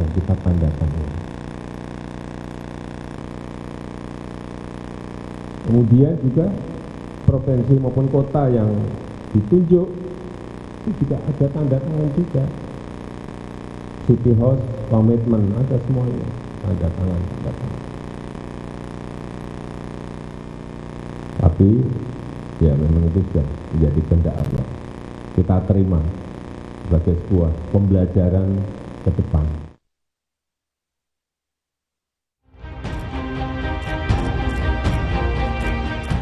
sedang kita tanda-tangani. Kemudian juga provinsi maupun kota yang ditunjuk itu juga ada tanda tangan juga. City House komitmen ada semuanya, tanda tangan. Tapi ya memang itu sudah menjadi kehendak Allah. Kita terima sebagai sebuah pembelajaran ke depan.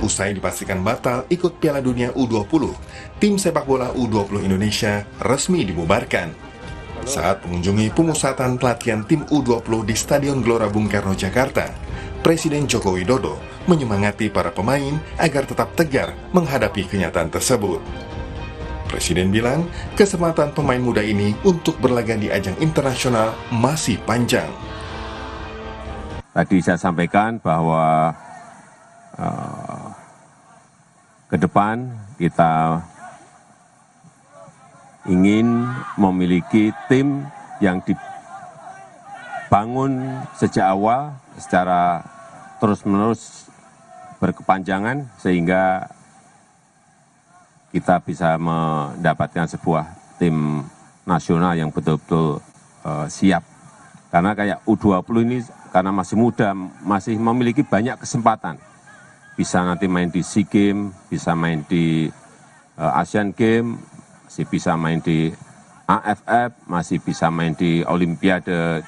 Usai dipastikan batal ikut Piala Dunia U20, tim sepak bola U20 Indonesia resmi dibubarkan. Saat mengunjungi pemusatan pelatihan tim U20 di Stadion Gelora Bung Karno, Jakarta, Presiden Joko Widodo menyemangati para pemain agar tetap tegar menghadapi kenyataan tersebut. Presiden bilang, kesempatan pemain muda ini untuk berlaga di ajang internasional masih panjang. Tadi saya sampaikan bahwa ke depan kita ingin memiliki tim yang dibangun sejak awal secara terus-menerus berkepanjangan sehingga kita bisa mendapatkan sebuah tim nasional yang betul-betul siap. Karena kayak U20 ini karena masih muda, masih memiliki banyak kesempatan. Bisa nanti main di SEA Games, bisa main di Asian Games, masih bisa main di AFF, masih bisa main di Olimpiade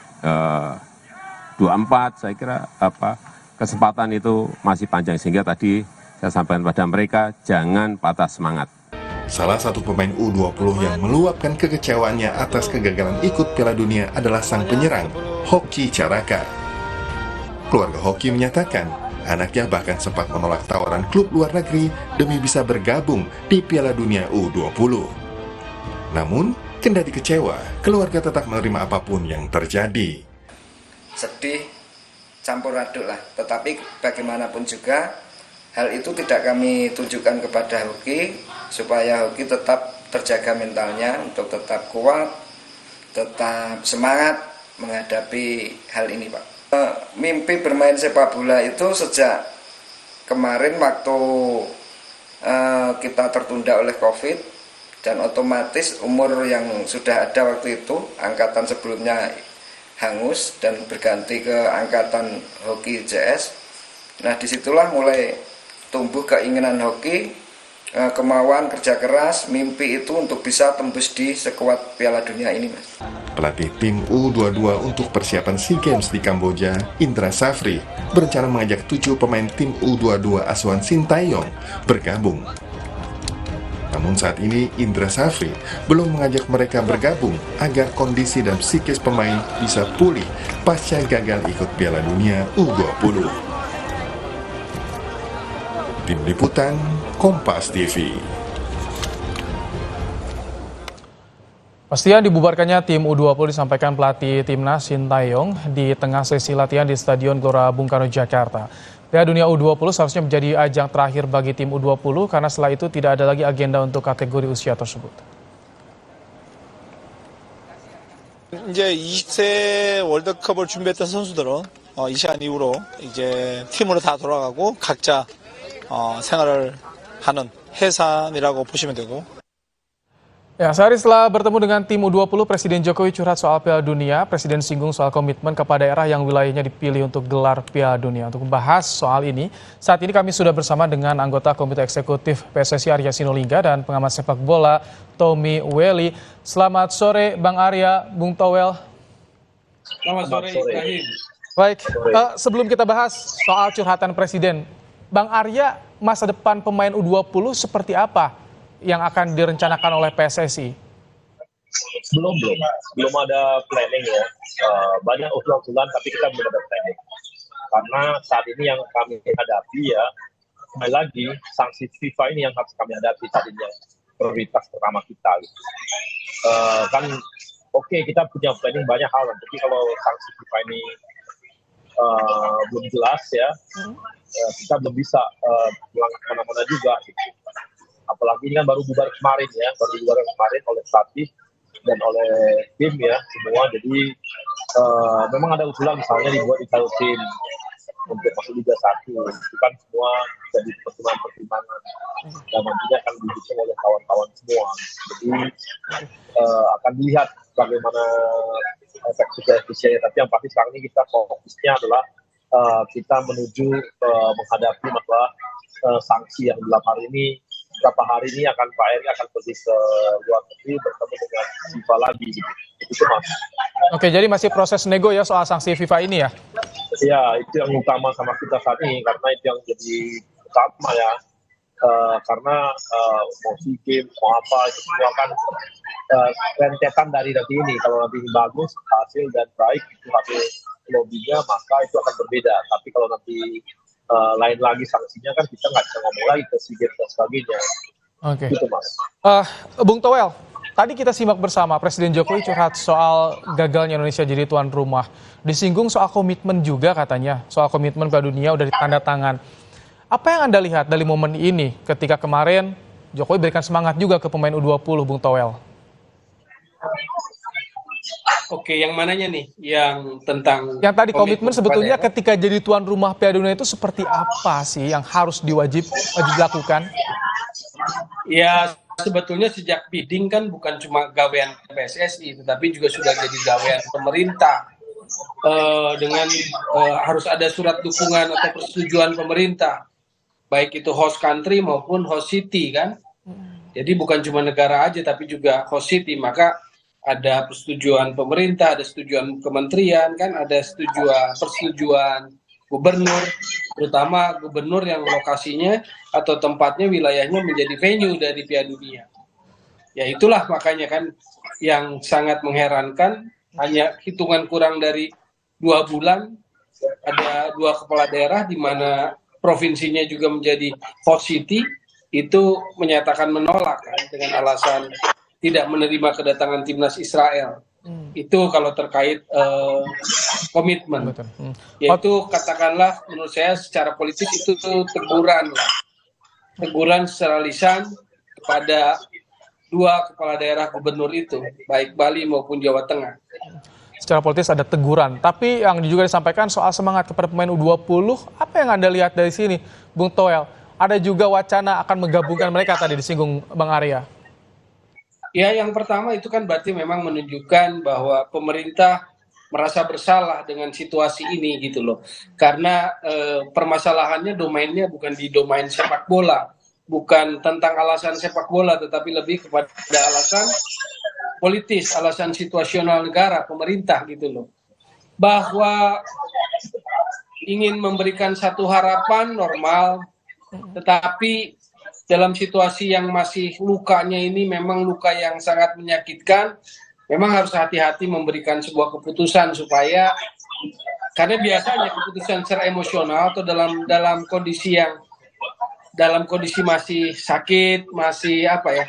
24. Saya kira kesempatan itu masih panjang, sehingga tadi saya sampaikan pada mereka, jangan patah semangat. Salah satu pemain U20 yang meluapkan kekecewaannya atas kegagalan ikut Piala Dunia adalah sang penyerang, Hoki Caraka. Keluarga Hoki menyatakan, anaknya bahkan sempat menolak tawaran klub luar negeri demi bisa bergabung di Piala Dunia U20. Namun, kendati kecewa, keluarga tetap menerima apapun yang terjadi. Sedih, campur aduk lah. Tetapi bagaimanapun juga, hal itu tidak kami tunjukkan kepada Hoki, supaya Hoki tetap terjaga mentalnya untuk tetap kuat, tetap semangat menghadapi hal ini, Pak. Mimpi bermain sepak bola itu sejak kemarin waktu kita tertunda oleh COVID, dan otomatis umur yang sudah ada waktu itu, angkatan sebelumnya hangus dan berganti ke angkatan Hoki JS. Nah, disitulah mulai tumbuh keinginan Hoki, kemauan kerja keras, mimpi itu untuk bisa tembus di sekuat Piala Dunia ini, Mas. Pelatih tim U22 untuk persiapan SEA Games di Kamboja, Indra Safri, berencana mengajak 7 pemain tim U22 asuhan Sintayong bergabung. Namun saat ini Indra Safri belum mengajak mereka bergabung agar kondisi dan psikis pemain bisa pulih pasca gagal ikut Piala Dunia U20. Tim Liputan, Kompas TV. Pastinya dibubarkannya tim U20 disampaikan pelatih timnas Sintayong di tengah sesi latihan di Stadion Gelora Bung Karno, Jakarta. Piala Dunia U20 seharusnya menjadi ajang terakhir bagi tim U20 karena setelah itu tidak ada lagi agenda untuk kategori usia tersebut. 이제 20세 월드컵을 준비했던 선수들은 이 시간 이후로 이제 팀으로 다 돌아가고 각자 생활을 하는 해산이라고 보시면 되고. Ya, sehari setelah bertemu dengan tim U20, Presiden Jokowi curhat soal Piala Dunia. Presiden singgung soal komitmen kepada daerah yang wilayahnya dipilih untuk gelar Piala Dunia. Untuk membahas soal ini, saat ini kami sudah bersama dengan anggota Komite Eksekutif PSSI Arya Sinulinga dan pengamat sepak bola Tommy Welly. Selamat sore Bang Arya, Bung Towel. Selamat sore Ibrahim. Baik, sebelum kita bahas soal curhatan Presiden, Bang Arya, masa depan pemain U20 seperti apa yang akan direncanakan oleh PSSI? Belum ada planning ya. Banyak usulan tapi kita belum ada planning. Karena saat ini yang kami hadapi ya, kembali lagi sanksi FIFA ini yang harus kami hadapi saat ini, yang prioritas pertama kita. Gitu. Kan oke, kita punya planning banyak hal, tapi kalau sanksi FIFA ini belum jelas ya, kita belum bisa kemana-mana juga. Gitu. Apalagi ini kan baru bubar kemarin ya, oleh pelatih dan oleh tim ya semua. Jadi memang ada usulan misalnya dibuat di satu tim untuk masuk Liga 1, itu kan semua jadi pertimbangan-pertimbangan dan nantinya akan didukung oleh kawan-kawan semua. Jadi akan dilihat bagaimana efek efisiennya, tapi yang pasti sekarang ini kita fokusnya adalah kita menuju menghadapi masalah sanksi yang dalam hari ini, beberapa hari ini akan Pak Erick akan pergi ke luar negeri bertemu dengan FIFA lagi gitu. Itu Mas. Oke, jadi masih proses nego ya soal sanksi FIFA ini ya? Ya, itu yang utama sama kita saat ini, karena itu yang jadi utama ya. Karena mau SEA Games, mau apa, itu semua kan rentetan dari nanti ini. Kalau nanti bagus, hasil dan baik, itu hasil lobbynya, maka itu akan berbeda. Tapi kalau nanti lain lagi sanksinya kan kita nggak bisa ngomong lagi ke SEA Games dan sebagainya. Oke. Gitu, Mas. Bung Toel, tadi kita simak bersama Presiden Jokowi curhat soal gagalnya Indonesia jadi tuan rumah. Disinggung soal komitmen juga katanya, soal komitmen Piala Dunia udah ditanda tangan. Apa yang Anda lihat dari momen ini ketika kemarin Jokowi berikan semangat juga ke pemain U20, Bung Toel? Oke, yang mananya nih? Yang tentang... Yang tadi komitmen sebetulnya ketika jadi tuan rumah Piala Dunia itu seperti apa sih yang harus wajib dilakukan? Ya, sebetulnya sejak bidding kan bukan cuma gawean PSSI, tetapi juga sudah jadi gawean pemerintah. Dengan harus ada surat dukungan atau persetujuan pemerintah, baik itu host country maupun host city kan. Jadi bukan cuma negara aja tapi juga host city, maka ada persetujuan pemerintah, ada persetujuan kementerian kan, ada persetujuan gubernur, terutama gubernur yang lokasinya atau tempatnya wilayahnya menjadi venue dari Piala Dunia. Ya itulah makanya kan yang sangat mengherankan, hanya hitungan kurang dari 2 bulan ada 2 kepala daerah di mana provinsinya juga menjadi host city itu menyatakan menolak kan, dengan alasan tidak menerima kedatangan timnas Israel. Itu kalau terkait komitmen. Yaitu katakanlah menurut saya secara politis itu teguran lah. Teguran secara lisan kepada 2 kepala daerah gubernur itu, baik Bali maupun Jawa Tengah. Secara politis ada teguran, tapi yang juga disampaikan soal semangat kepada pemain U20, apa yang Anda lihat dari sini, Bung Toel? Ada juga wacana akan menggabungkan mereka, tadi disinggung Bang Arya. Ya, yang pertama itu kan berarti memang menunjukkan bahwa pemerintah merasa bersalah dengan situasi ini gitu loh. Karena permasalahannya domainnya bukan di domain sepak bola, bukan tentang alasan sepak bola, tetapi lebih kepada alasan politis, alasan situasional negara, pemerintah gitu loh. Bahwa ingin memberikan satu harapan normal, tetapi dalam situasi yang masih lukanya ini memang luka yang sangat menyakitkan, memang harus hati-hati memberikan sebuah keputusan supaya, karena biasanya keputusan secara emosional atau dalam kondisi masih sakit, masih apa ya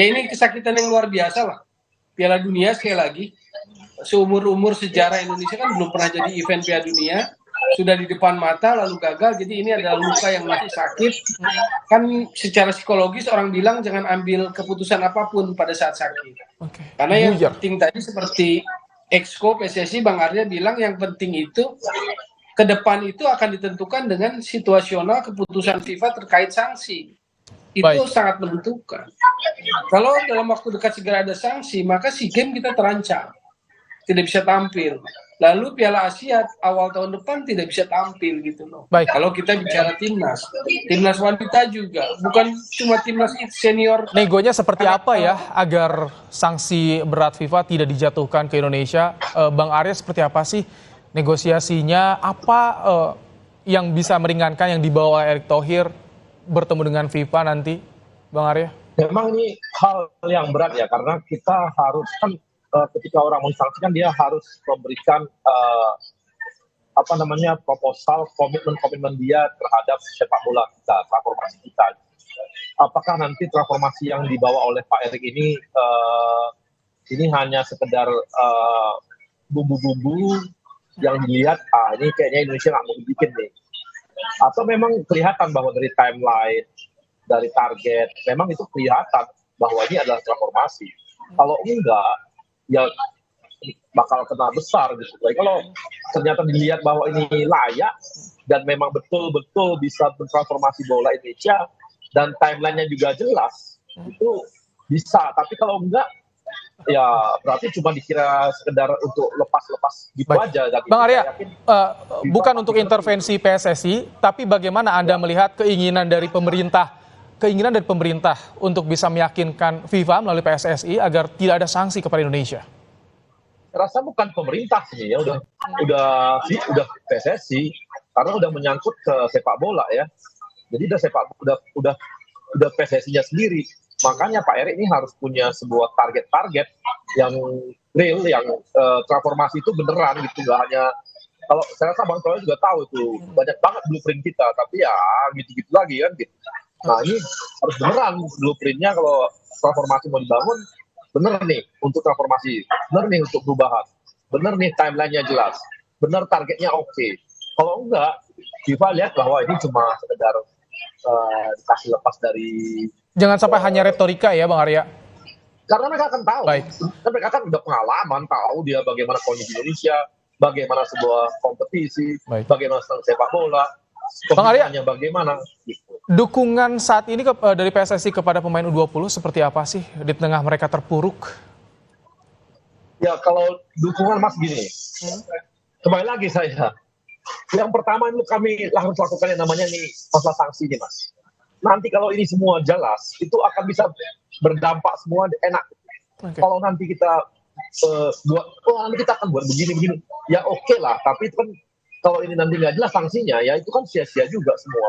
ini kesakitan yang luar biasa lah. Piala Dunia sekali lagi, seumur-umur sejarah Indonesia kan belum pernah jadi event Piala Dunia, sudah di depan mata lalu gagal, jadi ini adalah luka yang masih sakit. Kan secara psikologis orang bilang jangan ambil keputusan apapun pada saat sakit. Karena yang penting tadi seperti Exco PSSI Bang Arya bilang, yang penting itu ke depan itu akan ditentukan dengan situasional keputusan FIFA terkait sanksi. Itu sangat menentukan. Kalau dalam waktu dekat segera ada sanksi, maka SEA Games kita terancam, tidak bisa tampil. Lalu Piala Asia awal tahun depan tidak bisa tampil gitu loh. Kalau kita bicara timnas wanita juga, bukan cuma timnas senior. Negonya seperti apa ya agar sanksi berat FIFA tidak dijatuhkan ke Indonesia? Bang Arya, seperti apa sih negosiasinya? Apa yang bisa meringankan yang dibawa Erick Thohir bertemu dengan FIFA nanti, Bang Arya? Memang ini hal yang berat ya, karena kita harus kan ketika orang mensanksikan dia harus memberikan proposal komitmen dia terhadap sepak bola kita, transformasi kita. Apakah nanti transformasi yang dibawa oleh Pak Erick ini hanya sekedar bumbu-bumbu yang dilihat, ini kayaknya Indonesia nggak mau bikin nih, atau memang kelihatan bahwa dari timeline, dari target, memang itu kelihatan bahwa ini adalah transformasi. Kalau enggak, ya bakal kena besar gitu. Tapi kalau ternyata dilihat bahwa ini layak dan memang betul-betul bisa bertransformasi bola Indonesia dan timelinenya juga jelas, itu bisa. Tapi kalau enggak, ya berarti cuma dikira sekedar untuk lepas-lepas gitu aja. Dan Bang Arya, bukan untuk intervensi PSSI, tapi bagaimana Anda melihat keinginan dari pemerintah untuk bisa meyakinkan FIFA melalui PSSI agar tidak ada sanksi kepada Indonesia? Rasa bukan pemerintah sih ya, udah PSSI, karena udah menyangkut ke sepak bola ya. Jadi udah PSSI-nya sendiri. Makanya Pak Erick ini harus punya sebuah target-target yang real, yang transformasi itu beneran gitu, nggak hanya, kalau saya rasa Bang Toel juga tahu itu banyak banget blueprint kita, tapi ya gitu-gitu lagi kan gitu. Nah ini harus beneran blueprintnya, kalau transformasi mau dibangun, bener nih untuk transformasi, bener nih untuk perubahan, bener nih timelinenya jelas, bener targetnya oke. Kalau enggak, FIFA lihat bahwa ini cuma sekedar dikasih lepas dari. Jangan sampai hanya retorika ya Bang Arya. Karena mereka akan tahu, kan mereka kan udah pengalaman, tahu dia bagaimana kondisi Indonesia, bagaimana sebuah kompetisi, bagaimana sepak bola, Bang Arya, bagaimana. Gitu. Dukungan saat ini dari PSSI kepada pemain U20 seperti apa sih di tengah mereka terpuruk? Ya kalau dukungan Mas gini, kembali lagi saya. Yang pertama itu kami harus lakukan yang namanya nih masalah sanksi nih Mas. Nanti kalau ini semua jelas, itu akan bisa berdampak semua enak. Kalau nanti kita nanti kita akan buat begini-begini, ya oke lah. Tapi itu kan kalau ini nanti nggak jelas sanksinya, ya itu kan sia-sia juga semua.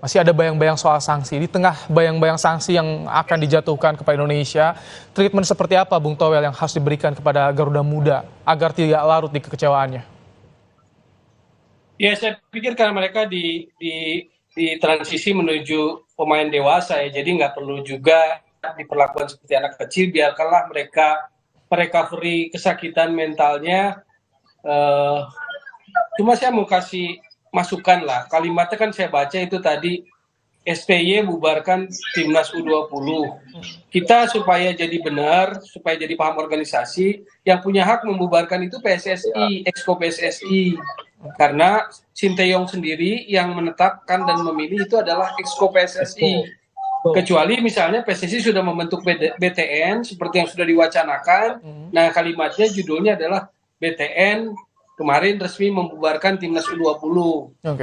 Masih ada bayang-bayang soal sanksi. Di tengah bayang-bayang sanksi yang akan dijatuhkan kepada Indonesia, treatment seperti apa Bung Toel yang harus diberikan kepada Garuda Muda agar tidak larut di kekecewaannya? Ya saya pikir karena mereka di transisi menuju pemain dewasa ya, jadi nggak perlu juga diperlakukan seperti anak kecil, biarkanlah mereka recovery kesakitan mentalnya. Cuma saya mau kasih masukan lah, kalimatnya kan saya baca itu tadi, STY bubarkan Timnas U20. Kita supaya jadi benar, supaya jadi paham organisasi, yang punya hak membubarkan itu PSSI, Exco PSSI. Karena Sinteyong sendiri yang menetapkan dan memilih itu adalah Exco PSSI. Kecuali misalnya PSSI sudah membentuk BTN seperti yang sudah diwacanakan. Nah kalimatnya judulnya adalah BTN kemarin resmi membubarkan Timnas U20.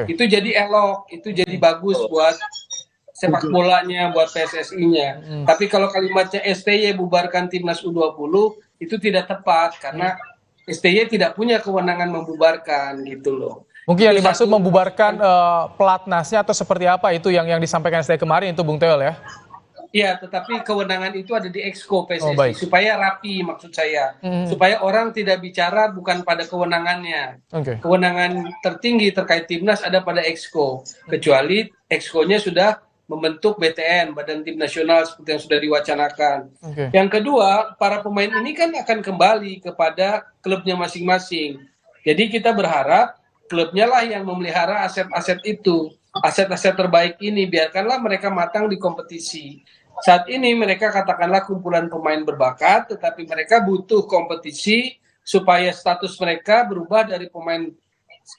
Itu jadi elok, itu jadi bagus buat sepak bolanya, buat PSSI-nya. Tapi kalau kalimatnya STY bubarkan Timnas U20 itu tidak tepat karena STY tidak punya kewenangan membubarkan gitu loh. Mungkin yang dimaksud membubarkan pelatnasnya atau seperti apa itu yang disampaikan STY kemarin itu Bung Toel ya? Iya, tetapi kewenangan itu ada di Exco PSSI supaya rapi maksud saya. Supaya orang tidak bicara bukan pada kewenangannya. Kewenangan tertinggi terkait timnas ada pada Exco. Kecuali Exco-nya sudah membentuk BTN, Badan Tim Nasional seperti yang sudah diwacanakan. Yang kedua, para pemain ini kan akan kembali kepada klubnya masing-masing. Jadi kita berharap klubnya lah yang memelihara aset-aset itu. Aset-aset terbaik ini biarkanlah mereka matang di kompetisi. Saat ini mereka katakanlah kumpulan pemain berbakat, tetapi mereka butuh kompetisi supaya status mereka berubah dari pemain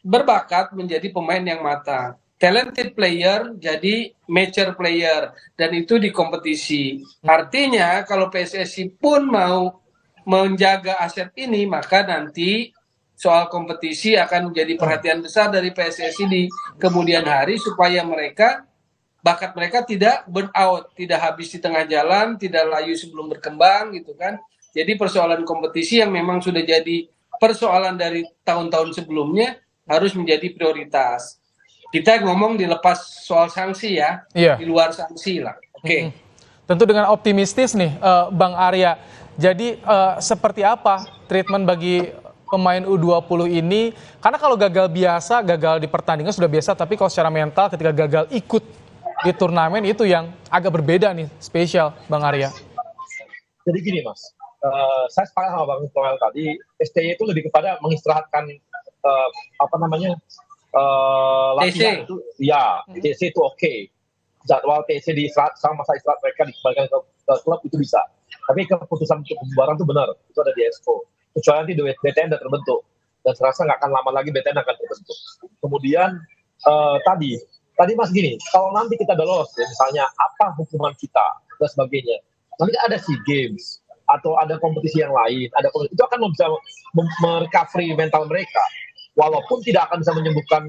berbakat menjadi pemain yang matang. Talented player jadi mature player, dan itu di kompetisi. Artinya kalau PSSI pun mau menjaga aset ini, maka nanti soal kompetisi akan menjadi perhatian besar dari PSSI di kemudian hari supaya bakat mereka tidak burn out, tidak habis di tengah jalan, tidak layu sebelum berkembang gitu kan. Jadi persoalan kompetisi yang memang sudah jadi persoalan dari tahun-tahun sebelumnya harus menjadi prioritas. Kita ngomong dilepas soal sanksi ya, di luar sanksi lah. Tentu dengan optimistis nih Bang Arya. Jadi seperti apa treatment bagi pemain U20 ini? Karena kalau gagal di pertandingan sudah biasa, tapi kalau secara mental ketika gagal ikut di turnamen itu yang agak berbeda nih, spesial Bang Arya. Jadi gini Mas, saya sepakat sama Bang Toel tadi, STY itu lebih kepada mengistirahatkan latihan itu, ya TC itu oke. Jadwal TC di istirahat sama masa istirahat mereka dikembalikan ke klub itu bisa. Tapi keputusan untuk pembubaran itu benar, itu ada di Exco. Kecuali nanti BTN sudah terbentuk, dan serasa nggak akan lama lagi BTN akan terbentuk. Kemudian tadi Mas gini, kalau nanti kita udah lolos, ya, misalnya apa hukuman kita dan sebagainya, nanti ada SEA Games atau ada kompetisi yang lain, itu akan bisa merecovery mental mereka, walaupun tidak akan bisa menyembuhkan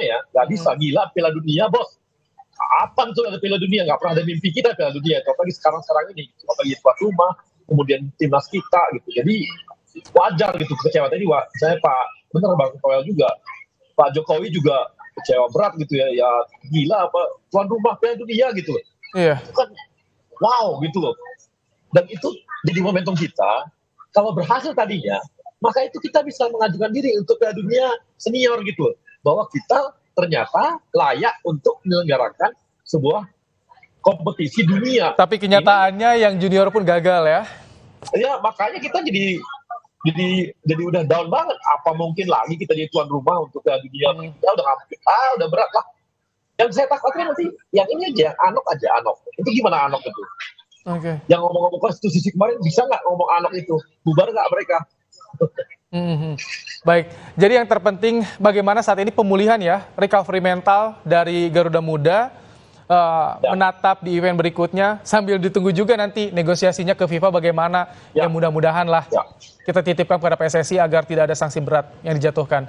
ya, nggak bisa. Gila, Piala Dunia bos, kapan tuh ada Piala Dunia? Nggak pernah ada mimpi kita Piala Dunia, apalagi sekarang ini, apalagi tuan rumah, kemudian timnas kita gitu. Jadi wajar gitu kecewa tadi, saya bener Bang Toel juga, Pak Jokowi juga kecewa berat gitu ya, gila apa tuan rumah Piala Dunia gitu. Iya. Itu kan wow gitu loh. Dan itu jadi momentum kita, kalau berhasil tadinya, maka itu kita bisa mengajukan diri untuk Piala Dunia senior gitu, bahwa kita ternyata layak untuk menyelenggarakan sebuah kompetisi dunia. Tapi kenyataannya yang junior pun gagal ya. Ya makanya kita jadi udah down banget. Apa mungkin lagi kita jadi tuan rumah untuk Piala Dunia? Ya udah nggak mungkin. Udah berat lah. Yang saya takutkan nanti yang ini aja, Anok. Itu gimana Anok itu? Oke. Yang ngomong-ngomong konstitusi kemarin bisa nggak ngomong Anok itu? Bubar nggak mereka? Baik, jadi yang terpenting bagaimana saat ini pemulihan ya, recovery mental dari Garuda Muda, menatap di event berikutnya, sambil ditunggu juga nanti negosiasinya ke FIFA bagaimana, ya mudah-mudahan lah kita titipkan kepada PSSI agar tidak ada sanksi berat yang dijatuhkan.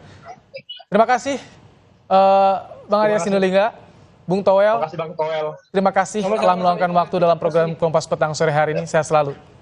Terima kasih Bang Arya Sinulinga, Bung Toel. Terima kasih Bang Toel. Terima kasih telah meluangkan waktu dalam program Kompas Petang sore hari ini. Sehat selalu.